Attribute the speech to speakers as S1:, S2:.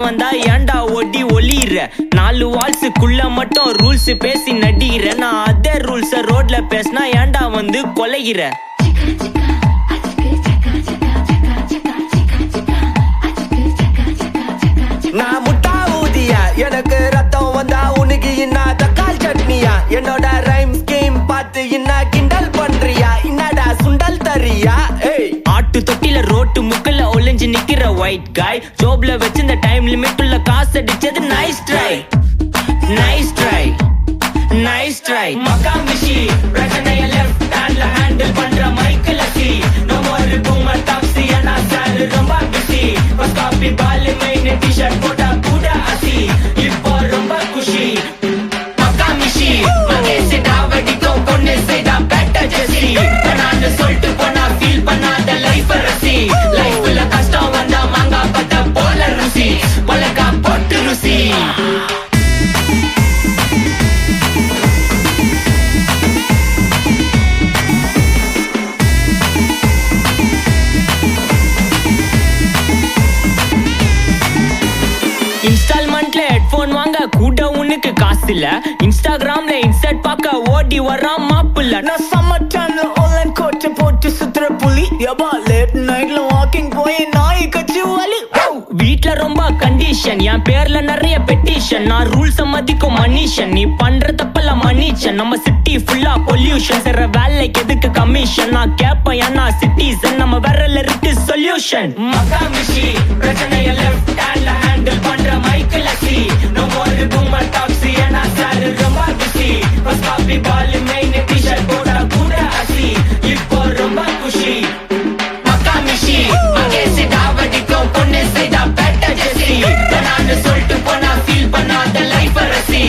S1: வந்தா ஏண்டா ஒடி ஒளிற 4 வால்ஸுக்குள்ள மட்டும் ரூல்ஸ் பேசி நடிகிற நான் அதே ரூல்ஸ் ரோட்ல பேசினா ஏண்டா வந்து கொலைகிற
S2: நான் முட்டா ஊதியா எனக்கு ரத்தம் வந்தா உனக்கு இன்னா தக்காள் சட்னியா என்னோட ரைம் ஸ்கீம் பார்த்து இன்னா கிண்டல் பண்றியா என்னடா சுண்டல் தரியா
S1: ஆட்டு தொட்டில ரோட்டு முக்கல ஒளிஞ்சு நிக்கிற ஒயிட் காய் ஜோப்ல வச்சு இந்த டைம் லிமிட் உள்ள காசு அடிச்சது nice try nice try nice try மக்கா மிஷி பிரச்சனைய லெஃப்ட் ஹேண்ட்ல ஹேண்டில் பண்ற Michael C no more boomer taxi انا sir ரொம்ப பிஸி பஸ் காப்பி பால் மெயின் டி-ஷர்ட் போட்டா கூட அசி இப்போ ரொம்ப குஷி மக்கா மிஷி மகேஷ் டாவடிக்கும் பொண்ணு செய்தா பெட்டர் ஜெசி நான் சொல்லிட்டு போனா ஃபீல் பண்ணாத லைஃப் ரசி லைஃப்ல கஷ்டம் வந்தா மாங்கா பத்த போல ருசி மலக்கா போட்டு ருசி இன்ஸ்டால்மெண்ட்ல ஹெட்போன் வாங்க கூட உனக்கு காசு இல்ல இன்ஸ்டாகிராம்ல இன்ஸ்டன்ட் பார்க்க ஓடி வரான் மாப்பிள்ள
S2: நான் சம்மர் டைம்ல ஆன்லைன் கோட் போட்டு சுத்துற புலி யபா லேட் நைட்ல வாக்கிங் போய் நாய் கச்சி வலி
S1: வீட்ல ரொம்ப கண்டிஷன் என் பேர்ல நிறைய பெட்டிஷன் நான் ரூல்ஸ் மதிக்கும் மனுஷன் நீ பண்ற தப்பெல்லாம் மன்னிச்சன் நம்ம சிட்டி ஃபுல்லா பொல்யூஷன் செய்ற வேலைக்கு எதுக்கு கமிஷன் நான் கேப்பேன் ஏன்னா சிட்டிசன் நம்ம விரல்ல இருக்கு சொல்யூஷன் மக்கா மிஷி பிரச்சனைய லெஃப்ட் ஹேண்ட்ல ஹேண்டில் பண்ற Michael C no more boomer taxi انا sir ரொம்ப பிஸி பஸ் காப்பி பால் மெயின் டி-ஷர்ட் போட்டா கூட அசி இப்போ ரொம்ப குஷி மக்கா மிஷி மகேஷ் டாவடிக்கும் பொண்ணு செய்தா பெட்டர் ஜெசி நான் சொல்லிட்டு போனா ஃபீல் பண்ணாத லைஃப் ரசி